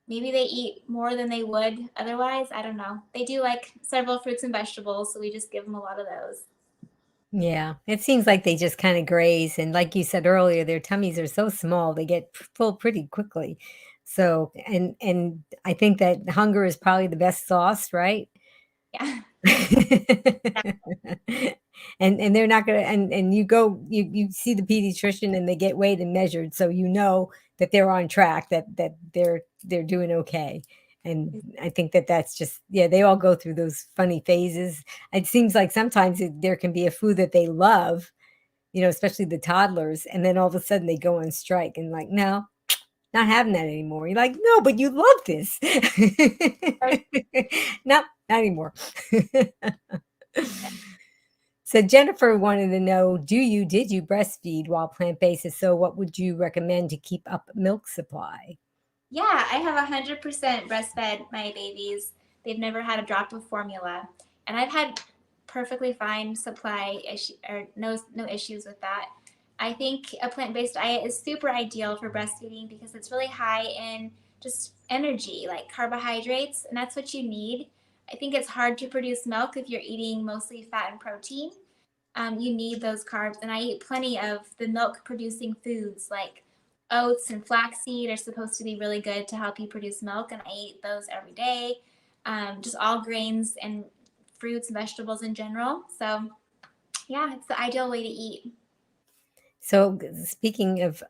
maybe they eat more than they would otherwise. I don't know. They do like several fruits and vegetables, so we just give them a lot of those. Yeah, it seems like they just kind of graze, and like you said earlier, their tummies are so small, they get full pretty quickly. So, and I think that hunger is probably the best sauce, right? Yeah. And they're not gonna and you go you see the pediatrician and they get weighed and measured, so you know that they're on track, that they're doing okay. And I think that that's just yeah, they all go through those funny phases. It seems like sometimes there can be a food that they love, especially the toddlers, and then all of a sudden they go on strike and like, no, not having that anymore. You're like, no, but you love this. No, not anymore. So Jennifer wanted to know, did you breastfeed while plant-based? If so, what would you recommend to keep up milk supply? Yeah, I have 100% breastfed my babies. They've never had a drop of formula, and I've had perfectly fine supply issue or no issues with that. I think a plant-based diet is super ideal for breastfeeding because it's really high in just energy, like carbohydrates, and that's what you need. I think it's hard to produce milk if you're eating mostly fat and protein. You need those carbs. And I eat plenty of the milk producing foods like oats and flaxseed are supposed to be really good to help you produce milk. And I eat those every day. Just all grains and fruits and vegetables in general. So, yeah, it's the ideal way to eat. So speaking of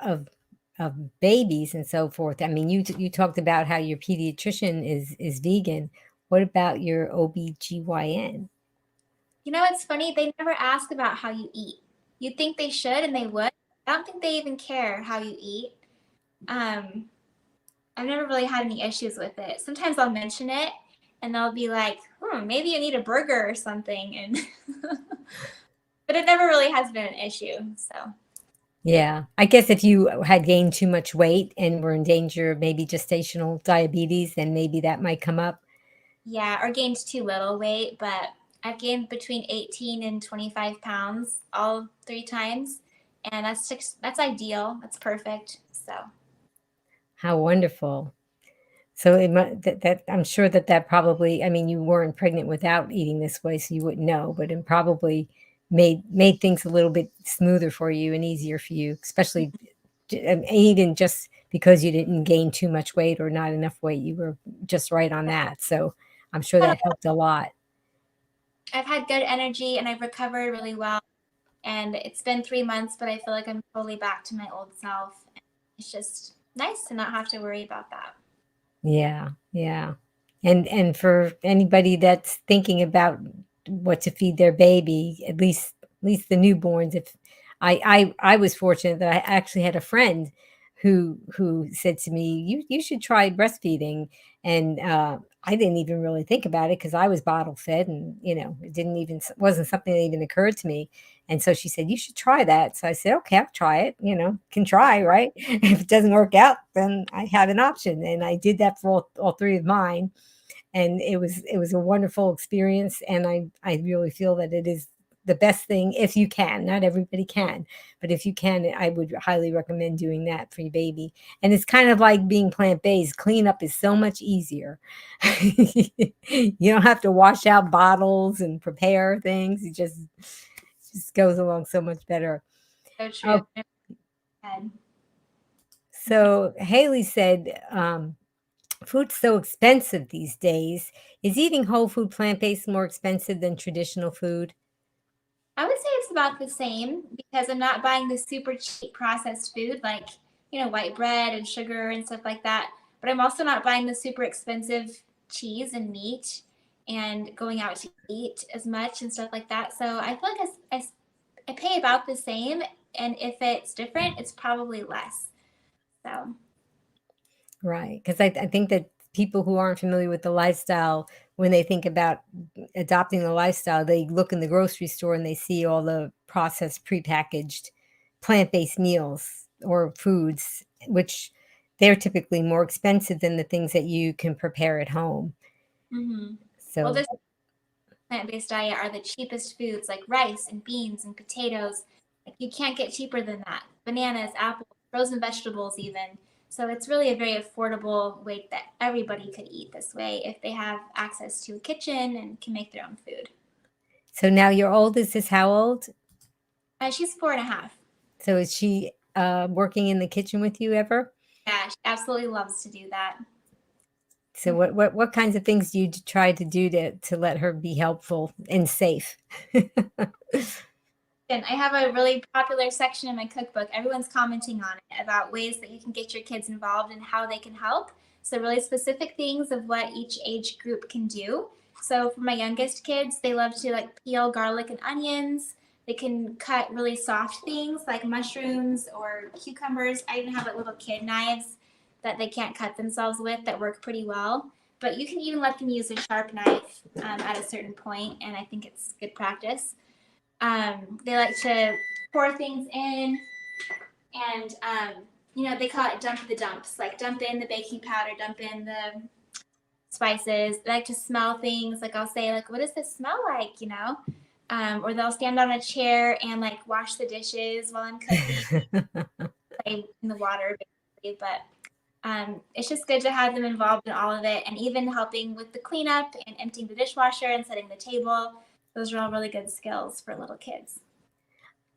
babies and so forth, I mean, you talked about how your pediatrician is vegan. What about your OBGYN? You know, it's funny, they never ask about how you eat. You'd think they should and they would. I don't think they even care how you eat. Um, I've never really had any issues with it. Sometimes I'll mention it and they'll be like, maybe you need a burger or something. And but it never really has been an issue. So Yeah, I guess if you had gained too much weight and were in danger of maybe gestational diabetes, then maybe that might come up. yeah, or gained too little weight, but I've gained between 18 and 25 pounds all 3 times. And that's ideal. That's perfect. So How wonderful. So that I'm sure that probably, I mean, you weren't pregnant without eating this way, so you wouldn't know, but it probably made things a little bit smoother for you and easier for you, especially even just because you didn't gain too much weight or not enough weight, you were just right on that. So I'm sure that helped a lot. I've had good energy and I've recovered really well. And it's been 3 months, but I feel like I'm totally back to my old self. It's just nice to not have to worry about that. Yeah, yeah. And for anybody that's thinking about what to feed their baby, at least the newborns, if I was fortunate that I actually had a friend who said to me, "You should try breastfeeding." And I didn't even really think about it because I was bottle fed, and it didn't even wasn't something that even occurred to me. And so she said, "You should try that." So I said, "Okay, I'll try it. Can try, right? If it doesn't work out, then I have an option." And I did that for all three of mine, and it was a wonderful experience. And I really feel that it is the best thing if you can. Not everybody can, but if you can, I would highly recommend doing that for your baby. And it's kind of like being plant-based. Cleanup is so much easier. You don't have to wash out bottles and prepare things. It just goes along so much better. So true. Oh, so Haley said, food's so expensive these days. Is eating whole food plant-based more expensive than traditional food? I would say it's about the same because I'm not buying the super cheap processed food like, white bread and sugar and stuff like that. But I'm also not buying the super expensive cheese and meat and going out to eat as much and stuff like that. So I feel like I pay about the same. And if it's different, it's probably less. So, Right, because I think that people who aren't familiar with the lifestyle, when they think about adopting the lifestyle, they look in the grocery store and they see all the processed, prepackaged plant-based meals or foods, which they're typically more expensive than the things that you can prepare at home. Mm-hmm. Well, So this plant-based diet are the cheapest foods like rice and beans and potatoes. Like you can't get cheaper than that. Bananas, apples, frozen vegetables even. So it's really a very affordable way that everybody could eat this way if they have access to a kitchen and can make their own food. so now your oldest is how old? She's 4.5. So is she working in the kitchen with you ever? Yeah, she absolutely loves to do that. So what kinds of things do you try to do to let her be helpful and safe? And I have a really popular section in my cookbook. Everyone's commenting on it about ways that you can get your kids involved and how they can help. So really specific things of what each age group can do. So for my youngest kids, they love to like peel garlic and onions. They can cut really soft things like mushrooms or cucumbers. I even have like little kid knives that they can't cut themselves with that work pretty well. But you can even let them use a sharp knife at a certain point, and I think it's good practice. They like to pour things in, and they call it dump the dumps. Like dump in the baking powder, dump in the spices. They like to smell things. Like I'll say, like, what does this smell like? Or they'll stand on a chair and like wash the dishes while I'm cooking, play in the water, basically. But it's just good to have them involved in all of it, and even helping with the cleanup and emptying the dishwasher and setting the table. Those are all really good skills for little kids.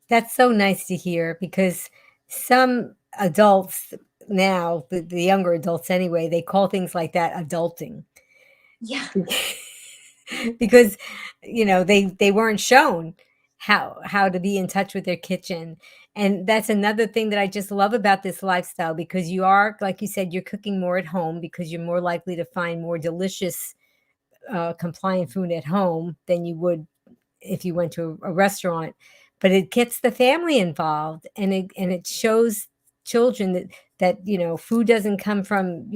That's so nice to hear because some adults now, the younger adults anyway, they call things like that adulting. Yeah. Because they weren't shown how to be in touch with their kitchen. And that's another thing that I just love about this lifestyle, because you are, like you said, you're cooking more at home because you're more likely to find more delicious compliant food at home than you would if you went to a restaurant. But it gets the family involved, and it shows children that food doesn't come from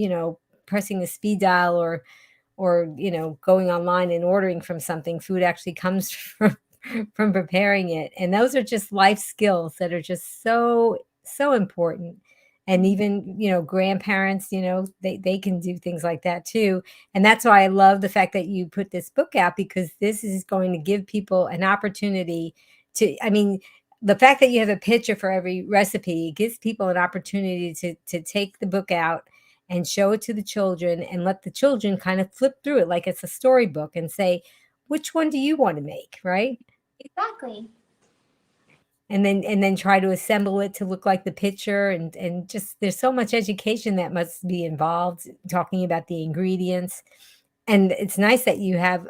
pressing a speed dial or going online and ordering from something. Food actually comes from preparing it, and those are just life skills that are just so important. And even grandparents, they can do things like that too. And that's why I love the fact that you put this book out, because this is going to give people an opportunity to, I mean, the fact that you have a picture for every recipe gives people an opportunity to take the book out and show it to the children and let the children kind of flip through it like it's a storybook and say, which one do you want to make, right? Exactly. And then try to assemble it to look like the picture, and just there's so much education that must be involved talking about the ingredients. And it's nice that you have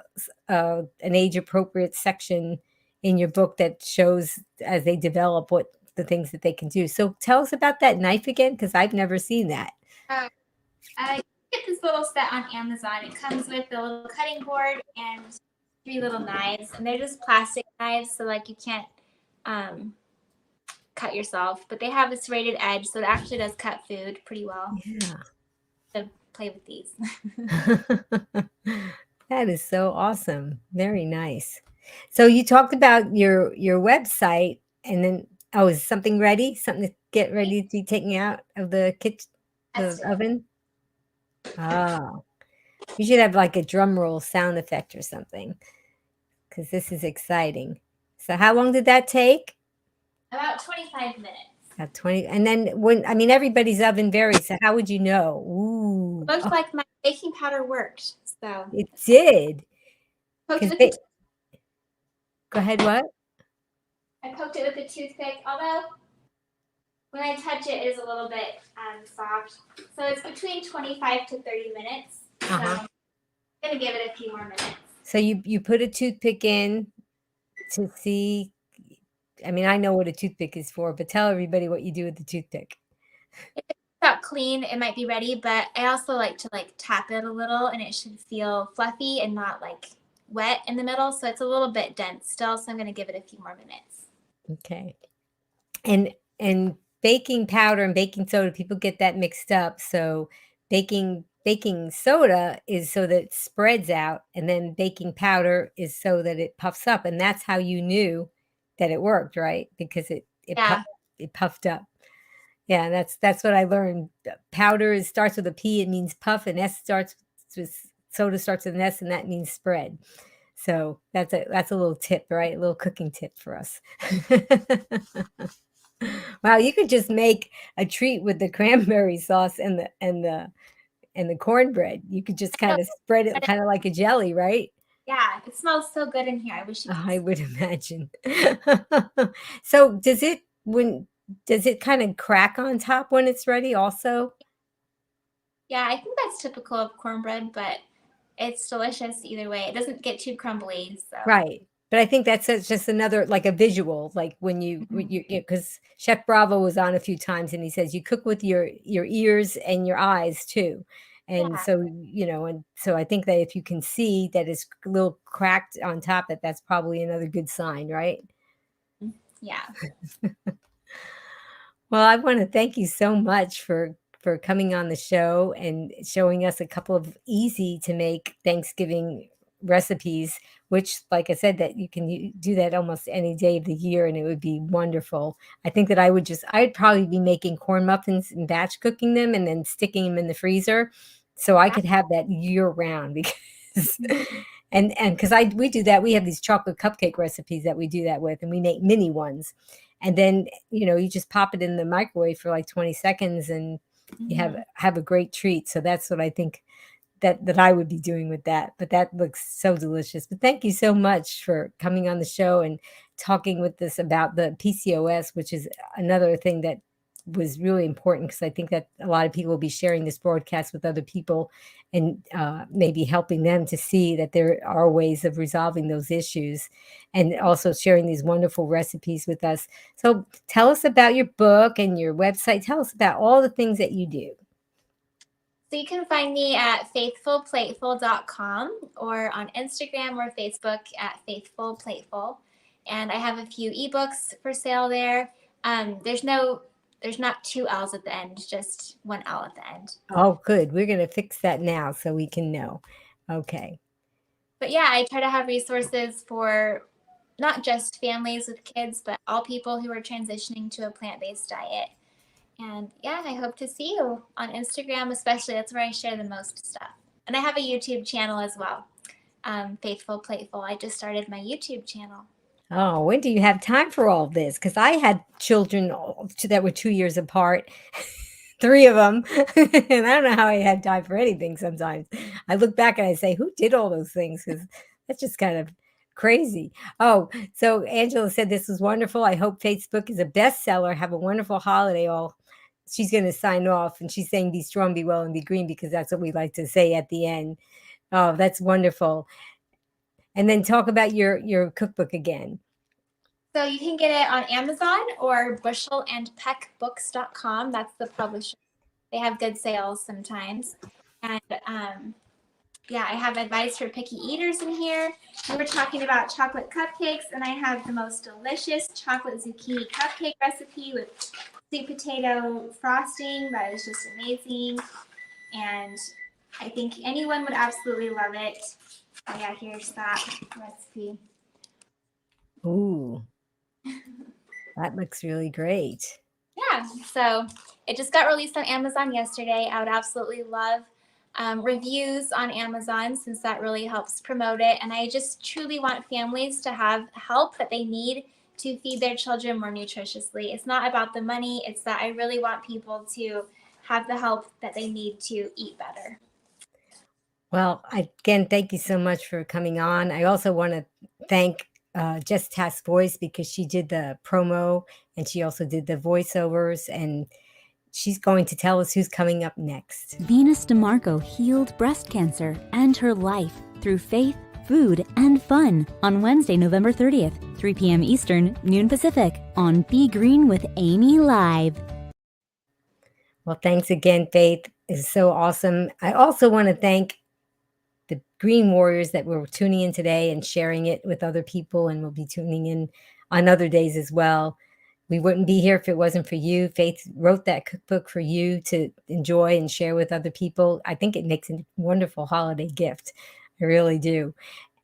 an age appropriate section in your book that shows as they develop what the things that they can do. So tell us about that knife again, because I've never seen that. I get this little set on Amazon. It comes with a little cutting board and 3 little knives, and they're just plastic knives, so like you can't cut yourself. But they have a serrated edge, so it actually does cut food pretty well. Yeah. To play with these. That is so awesome. Very nice. So you talked about your website, and then is something ready? Something to get ready to be taken out of the kitchen, the oven? Oh, you should have like a drum roll sound effect or something, because this is exciting. So how long did that take? About 25 minutes. About 20. And then everybody's oven varies. So how would you know? Ooh, Looks like my baking powder worked. So it did. poked it 'Cause with Go ahead, what? I poked it with a toothpick, although when I touch it, it is a little bit soft. So it's between 25 to 30 minutes. So I'm going to give it a few more minutes. So you put a toothpick in to see. I know what a toothpick is for, but tell everybody what you do with the toothpick. If it's out clean, it might be ready, but I also like to tap it a little, and it should feel fluffy and not wet in the middle. So it's a little bit dense still, so I'm going to give it a few more minutes. Okay. And baking powder and baking soda, people get that mixed up. So baking soda is so that it spreads out, and then baking powder is so that it puffs up, and that's how you knew that it worked, right? Because it Yeah. it puffed up. Yeah, that's what I learned. Powder starts with a P, it means puff, and S starts with soda starts with an S, and that means spread. So that's a little tip, right? A little cooking tip for us. Wow, you could just make a treat with the cranberry sauce and the cornbread. You could just kind of spread it kind of like a jelly, right? Yeah, it smells so good in here. I wish you could. I would imagine. So does it kind of crack on top when it's ready also? Yeah, I think that's typical of cornbread, but it's delicious either way. It doesn't get too crumbly, so. Right. But I think that's just another like a visual, like when you because Chef Bravo was on a few times and he says you cook with your ears and your eyes too. And Yeah. so, and so I think that if you can see that it's a little cracked on top, that's probably another good sign, right? Yeah. Well, I want to thank you so much for coming on the show and showing us a couple of easy to make Thanksgiving recipes, which, like I said, that you can do that almost any day of the year, and it would be wonderful. I think that I'd probably be making corn muffins and batch cooking them and then sticking them in the freezer, so I could have that year round because. And because we do that, we have these chocolate cupcake recipes that we do that with, and we make mini ones. And then, you just pop it in the microwave for like 20 seconds and you have a great treat. So that's what I think that I would be doing with that. But that looks so delicious. But thank you so much for coming on the show and talking with us about the PCOS, which is another thing that was really important because I think that a lot of people will be sharing this broadcast with other people and maybe helping them to see that there are ways of resolving those issues and also sharing these wonderful recipes with us. So tell us about your book and your website. Tell us about all the things that you do. So you can find me at faithful.plateful.com or on Instagram or Facebook at faithful.plateful. And I have a few ebooks for sale there. There's not two L's at the end, just one L at the end. Oh, good. We're going to fix that now so we can know. Okay. But yeah, I try to have resources for not just families with kids, but all people who are transitioning to a plant-based diet. And yeah, I hope to see you on Instagram, especially. That's where I share the most stuff. And I have a YouTube channel as well, Faithful Plateful. I just started my YouTube channel. Oh, when do you have time for all this? Because I had children that were 2 years apart, three of them, and I don't know how I had time for anything sometimes. I look back and I say, who did all those things? Because that's just kind of crazy. Oh, so Angela said this was wonderful. I hope Facebook is a bestseller. Have a wonderful holiday all. She's going to sign off, and she's saying be strong, be well, and be green because that's what we like to say at the end. Oh, that's wonderful. And then talk about your cookbook again. So you can get it on Amazon or bushelandpeckbooks.com. That's the publisher. They have good sales sometimes. And yeah, I have advice for picky eaters in here. We were talking about chocolate cupcakes, and I have the most delicious chocolate zucchini cupcake recipe with sweet potato frosting that is just amazing. And I think anyone would absolutely love it. Oh yeah, here's that recipe. Ooh, that looks really great. Yeah, so it just got released on Amazon yesterday. I would absolutely love reviews on Amazon since that really helps promote it. And I just truly want families to have help that they need to feed their children more nutritiously. It's not about the money. It's that I really want people to have the help that they need to eat better. Well, again, thank you so much for coming on. I also want to thank Just Task Voice because she did the promo and she also did the voiceovers, and she's going to tell us who's coming up next. Venus DeMarco healed breast cancer and her life through faith, food, and fun on Wednesday, November 30th, 3 p.m. Eastern, noon Pacific, on Be Green with Amy Live. Well, thanks again, Faith. It's so awesome. I also want to thank the Green Warriors that were tuning in today and sharing it with other people, and will be tuning in on other days as well. We wouldn't be here if it wasn't for you. Faith wrote that cookbook for you to enjoy and share with other people. I think it makes a wonderful holiday gift. I really do.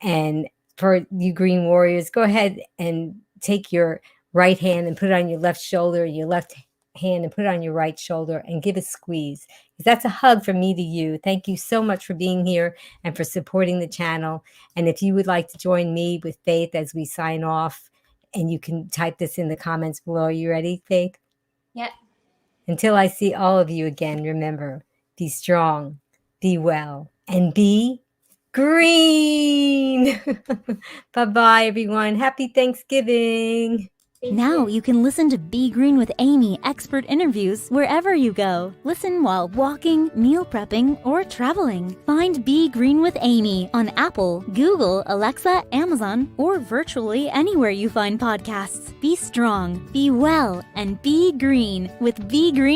And for you Green Warriors, go ahead and take your right hand and put it on your left shoulder, your left hand and put it on your right shoulder, and give a squeeze. That's a hug from me to you. Thank you so much for being here and for supporting the channel. And if you would like to join me with Faith as we sign off, and you can type this in the comments below. Are you ready, Faith? Yep. Until I see all of you again, remember, be strong, be well, and be green. Bye-bye, everyone. Happy Thanksgiving. Now you can listen to Be Green with Amy expert interviews wherever you go. Listen while walking, meal prepping, or traveling. Find Be Green with Amy on Apple, Google, Alexa, Amazon, or virtually anywhere you find podcasts. Be strong, be well, and be green with Be Green